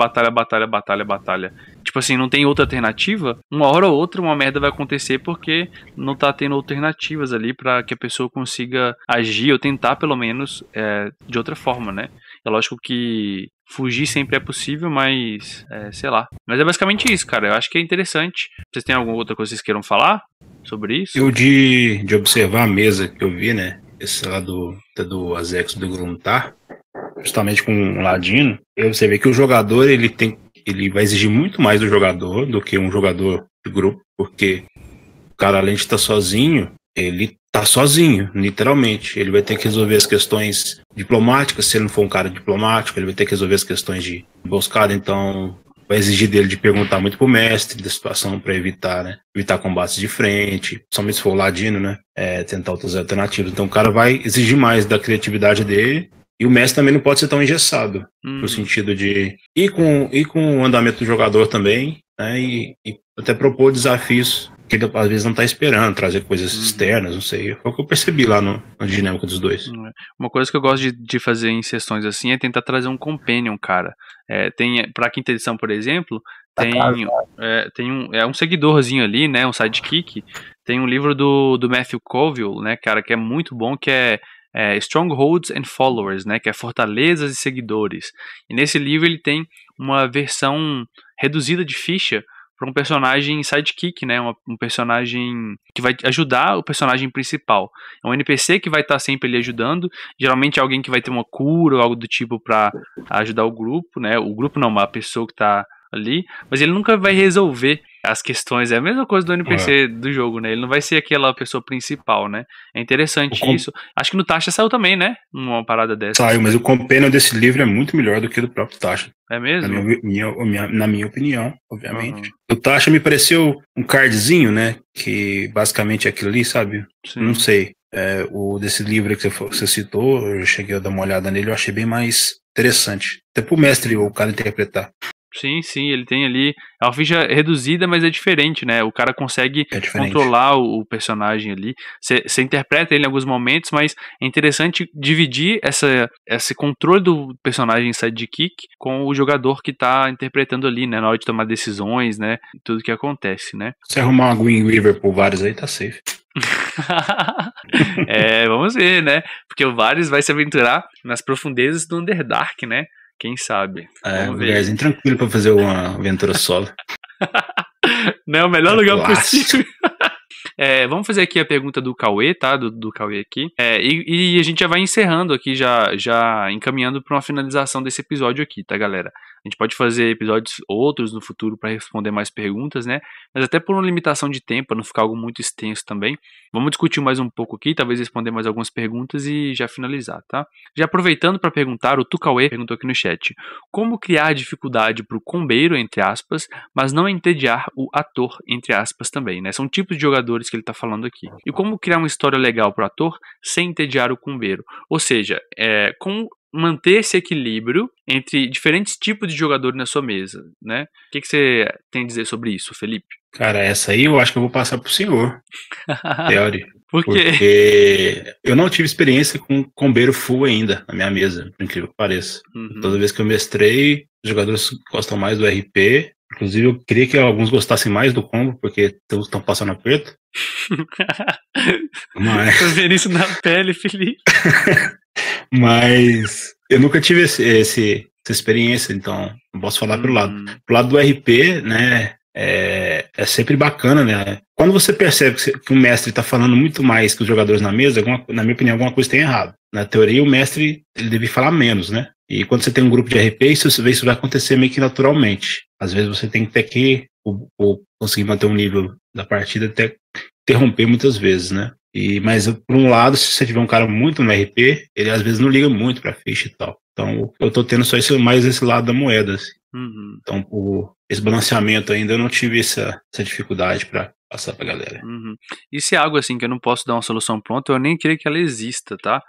tipo assim, não tem outra alternativa, uma hora ou outra uma merda vai acontecer porque não tá tendo alternativas ali para que a pessoa consiga agir ou tentar pelo menos de outra forma, né. É lógico que fugir sempre é possível, mas sei lá. Mas é basicamente isso, cara. Eu acho que é interessante. Vocês têm alguma outra coisa que vocês queiram falar sobre isso? Eu de observar a mesa que eu vi, né? Esse lá do Azex do Gruntar, justamente com um ladino, você vê que o jogador ele vai exigir muito mais do jogador do que um jogador de grupo, porque o cara, além de estar sozinho, ele tá sozinho, literalmente. Ele vai ter que resolver as questões diplomáticas, se ele não for um cara diplomático, ele vai ter que resolver as questões de emboscada, então vai exigir dele de perguntar muito pro mestre da situação para evitar, né? Evitar combates de frente, somente se for o ladino, né? Tentar outras alternativas. Então o cara vai exigir mais da criatividade dele. E o mestre também não pode ser tão engessado, no sentido de ir com o andamento do jogador também, né? E até propor desafios que ele às vezes não tá esperando, trazer coisas externas, não sei. Foi o que eu percebi lá na dinâmica dos dois. Uma coisa que eu gosto de fazer em sessões assim é tentar trazer um companion, cara. Pra quinta edição, por exemplo, tem um seguidorzinho ali, né, um sidekick. Tem um livro do Matthew Colville, né, cara, que é muito bom, que é Strongholds and Followers, né, que é Fortalezas e Seguidores. E nesse livro ele tem uma versão reduzida de ficha para um personagem sidekick, né, um personagem que vai ajudar o personagem principal. É um NPC que vai estar sempre ali ajudando, geralmente é alguém que vai ter uma cura ou algo do tipo para ajudar o grupo, né, o grupo não, uma pessoa que está ali, mas ele nunca vai resolver as questões, é a mesma coisa do NPC do jogo, né? Ele não vai ser aquela pessoa principal, né? É interessante isso. Acho que no Tasha saiu também, né? Uma parada dessa. Saiu, mas o companion desse livro é muito melhor do que do próprio Tasha. É mesmo? Na minha opinião, obviamente. O Tasha me pareceu um cardzinho, né? Que basicamente é aquilo ali, sabe? Sim. Não sei. O desse livro que você citou, eu cheguei a dar uma olhada nele, eu achei bem mais interessante. Até pro mestre o cara interpretar. Sim, ele tem ali, é uma ficha reduzida, mas é diferente, né, o cara consegue controlar o personagem ali, você interpreta ele em alguns momentos, mas é interessante dividir esse controle do personagem sidekick com o jogador que tá interpretando ali, né, na hora de tomar decisões, né, tudo que acontece, né. Se arrumar uma Green River por vários aí, tá safe. Vamos ver, né, porque o Varys vai se aventurar nas profundezas do Underdark, né. Quem sabe? Um lugarzinho tranquilo pra fazer uma aventura solo. Não é o melhor lugar possível. Vamos fazer aqui a pergunta do Cauê, tá? Do Cauê aqui. E a gente já vai encerrando aqui, já encaminhando para uma finalização desse episódio aqui, tá, galera? A gente pode fazer episódios outros no futuro para responder mais perguntas, né? Mas até por uma limitação de tempo, para não ficar algo muito extenso também. Vamos discutir mais um pouco aqui, talvez responder mais algumas perguntas e já finalizar, tá? Já aproveitando para perguntar, o Tucauê perguntou aqui no chat: como criar dificuldade para o combeiro, entre aspas, mas não entediar o ator, entre aspas, também, né? São tipos de jogadores que ele tá falando aqui. E como criar uma história legal pro ator sem entediar o combeiro? Ou seja, como manter esse equilíbrio entre diferentes tipos de jogadores na sua mesa, né? O que você tem a dizer sobre isso, Felipe? Cara, essa aí eu acho que eu vou passar pro senhor, Theory. Por quê? Porque eu não tive experiência com combeiro full ainda na minha mesa, por incrível que pareça. Toda vez que eu mestrei, os jogadores gostam mais do RP. Inclusive, eu queria que alguns gostassem mais do combo, porque todos estão passando aperto. Tô vendo isso na pele, Felipe. Mas eu nunca tive essa essa experiência, então não posso falar pelo lado. Pro lado do RP, né, é sempre bacana, né? Quando você percebe que o mestre está falando muito mais que os jogadores na mesa, na minha opinião, alguma coisa tem errado. Na teoria, o mestre ele deve falar menos, né? E quando você tem um grupo de RP, isso vai acontecer meio que naturalmente. Às vezes você tem que ter que ou conseguir manter um nível da partida até interromper muitas vezes, né? Mas por um lado, se você tiver um cara muito no RP, ele às vezes não liga muito pra ficha e tal. Então eu tô tendo só mais esse lado da moeda, assim. Então esse balanceamento ainda eu não tive essa dificuldade pra passar pra galera. Isso é algo assim que eu não posso dar uma solução pronta, eu nem queria que ela exista, tá?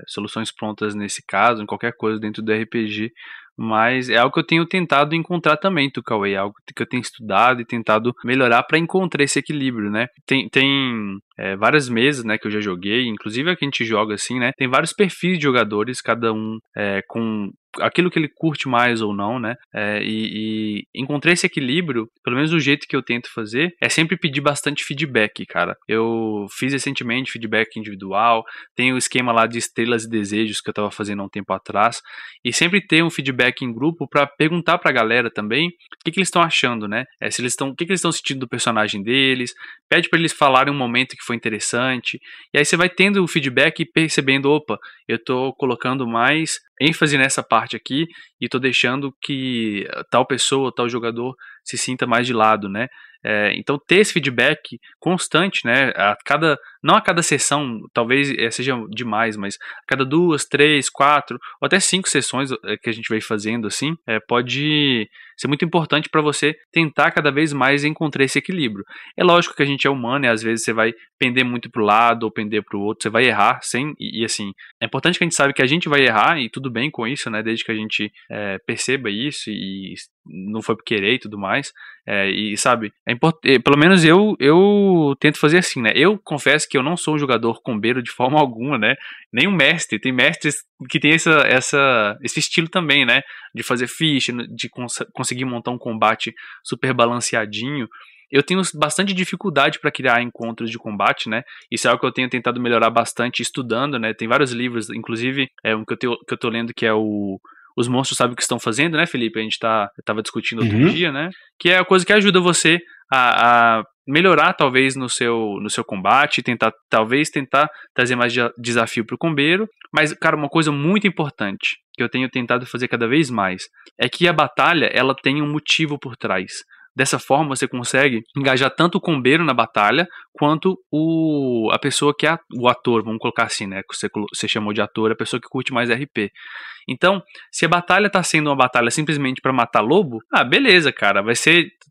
Soluções prontas nesse caso, em qualquer coisa dentro do RPG, mas é algo que eu tenho tentado encontrar também, Tucauê, é algo que eu tenho estudado e tentado melhorar para encontrar esse equilíbrio, né? Tem várias mesas, né, que eu já joguei, inclusive a que a gente joga assim, né? Tem vários perfis de jogadores, cada um com aquilo que ele curte mais ou não, né? E encontrei esse equilíbrio, pelo menos o jeito que eu tento fazer, é sempre pedir bastante feedback, cara. Eu fiz recentemente feedback individual, tem o esquema lá de estrelas e desejos que eu tava fazendo há um tempo atrás, e sempre ter um feedback em grupo para perguntar pra galera também o que eles estão achando, né? Se eles estão, o que eles estão sentindo do personagem deles, pede para eles falarem um momento que foi interessante, e aí você vai tendo o feedback e percebendo, opa, eu tô colocando mais ênfase nessa parte aqui e tô deixando que tal pessoa, tal jogador se sinta mais de lado, né? Então ter esse feedback constante, né? Não a cada sessão, talvez seja demais, mas a cada 2, 3, 4 ou até 5 sessões que a gente vai fazendo assim, pode ser muito importante para você tentar cada vez mais encontrar esse equilíbrio. É lógico que a gente é humano e às vezes você vai pender muito pro lado ou pender pro outro, você vai errar e assim, é importante que a gente saiba que a gente vai errar e tudo bem com isso, né? Desde que a gente perceba isso e não foi por querer e tudo mais. E sabe, pelo menos eu tento fazer assim, né? Eu confesso que eu não sou um jogador combeiro de forma alguma, né? Nem um mestre. Tem mestres que tem esse estilo também, né? De fazer ficha, de conseguir montar um combate super balanceadinho. Eu tenho bastante dificuldade para criar encontros de combate, né? Isso é algo que eu tenho tentado melhorar bastante estudando, né? Tem vários livros, inclusive um que eu tô lendo que é Os Monstros Sabem o que Estão Fazendo, né, Felipe? A gente tava discutindo outro dia, né? Que é a coisa que ajuda você a melhorar, talvez, no seu combate, talvez tentar trazer mais desafio pro combeiro. Mas, cara, uma coisa muito importante que eu tenho tentado fazer cada vez mais é que a batalha, ela tem um motivo por trás. Dessa forma, você consegue engajar tanto o combeiro na batalha, quanto a pessoa que é o ator, vamos colocar assim, né? Que você chamou de ator, a pessoa que curte mais RP. Então, se a batalha tá sendo uma batalha simplesmente para matar lobo, beleza, cara,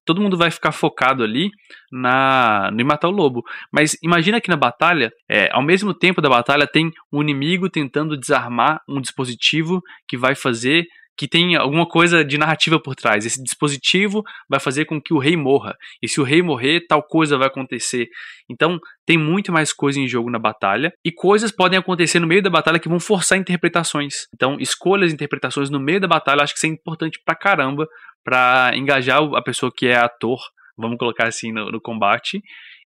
todo mundo vai ficar focado ali em matar o lobo. Mas imagina que na batalha, ao mesmo tempo da batalha, tem um inimigo tentando desarmar um dispositivo que vai fazer que tem alguma coisa de narrativa por trás. Esse dispositivo vai fazer com que o rei morra. E se o rei morrer, tal coisa vai acontecer. Então, tem muito mais coisa em jogo na batalha. E coisas podem acontecer no meio da batalha que vão forçar interpretações. Então, escolhas e interpretações no meio da batalha, acho que isso é importante pra caramba pra engajar a pessoa que é ator, vamos colocar assim, no combate.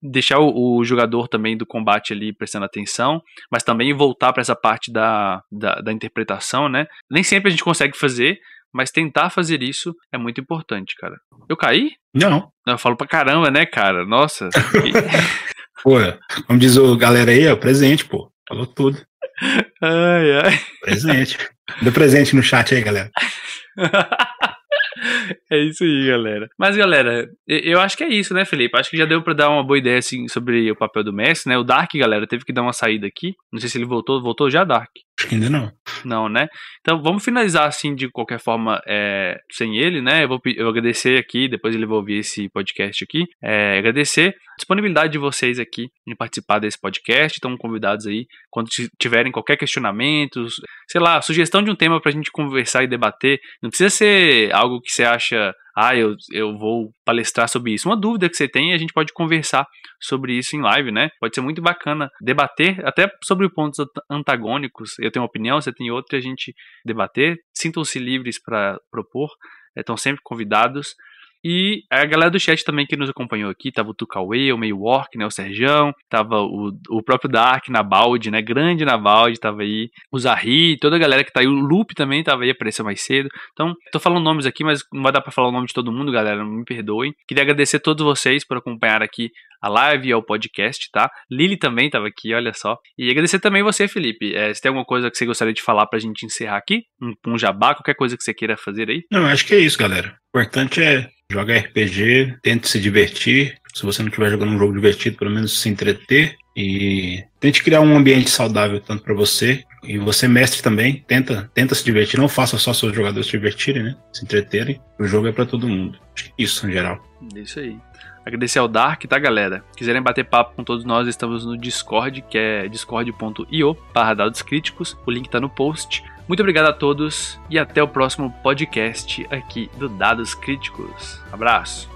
Deixar o jogador também do combate ali prestando atenção, mas também voltar para essa parte da interpretação, né? Nem sempre a gente consegue fazer, mas tentar fazer isso é muito importante, cara. Eu caí? Não. Eu falo pra caramba, né, cara? Nossa. Pô, como diz o galera aí, é o presente, pô. Falou tudo. Ai. Presente. Dê presente no chat aí, galera. É isso aí, galera. Mas, galera, eu acho que é isso, né, Felipe? Acho que já deu pra dar uma boa ideia, assim, sobre o papel do mestre, né? O Dark, galera, teve que dar uma saída aqui. Não sei se ele voltou já, Dark? Acho que ainda não. Não, né? Então, vamos finalizar, assim, de qualquer forma, sem ele, né? Eu agradecer aqui, depois ele vai ouvir esse podcast aqui. Agradecer a disponibilidade de vocês aqui em participar desse podcast. Estão convidados aí, quando tiverem qualquer questionamento, sei lá, sugestão de um tema pra gente conversar e debater. Não precisa ser algo que você acha, eu vou palestrar sobre isso. Uma dúvida que você tem, a gente pode conversar sobre isso em live, né? Pode ser muito bacana debater, até sobre pontos antagônicos. Eu tenho uma opinião, você tem outra, e a gente debater. Sintam-se livres para propor, estão sempre convidados. E a galera do chat também que nos acompanhou aqui, tava o Tucauê, o Maywork, né, o Serjão, tava o próprio Dark na balde, né, grande na balde, tava aí, o Zahri, toda a galera que tá aí, o Lupe também tava aí, apareceu mais cedo. Então, tô falando nomes aqui, mas não vai dar pra falar o nome de todo mundo, galera, me perdoem. Queria agradecer a todos vocês por acompanhar aqui a live e ao podcast, tá? Lili também tava aqui, olha só. E agradecer também você, Felipe. Se tem alguma coisa que você gostaria de falar pra gente encerrar aqui, um jabá, qualquer coisa que você queira fazer aí. Não, acho que é isso, galera. O importante é jogar RPG, tente se divertir. Se você não estiver jogando um jogo divertido, pelo menos se entreter. E tente criar um ambiente saudável tanto para você e você, mestre, também. Tenta se divertir. Não faça só seus jogadores se divertirem, né? Se entreterem. O jogo é para todo mundo. Acho que é isso, em geral. Isso aí. Agradecer ao Dark, tá, galera? Quiserem bater papo com todos nós, estamos no Discord, que é discord.io/dadoscríticos. O link tá no post. Muito obrigado a todos e até o próximo podcast aqui do Dados Críticos. Abraço!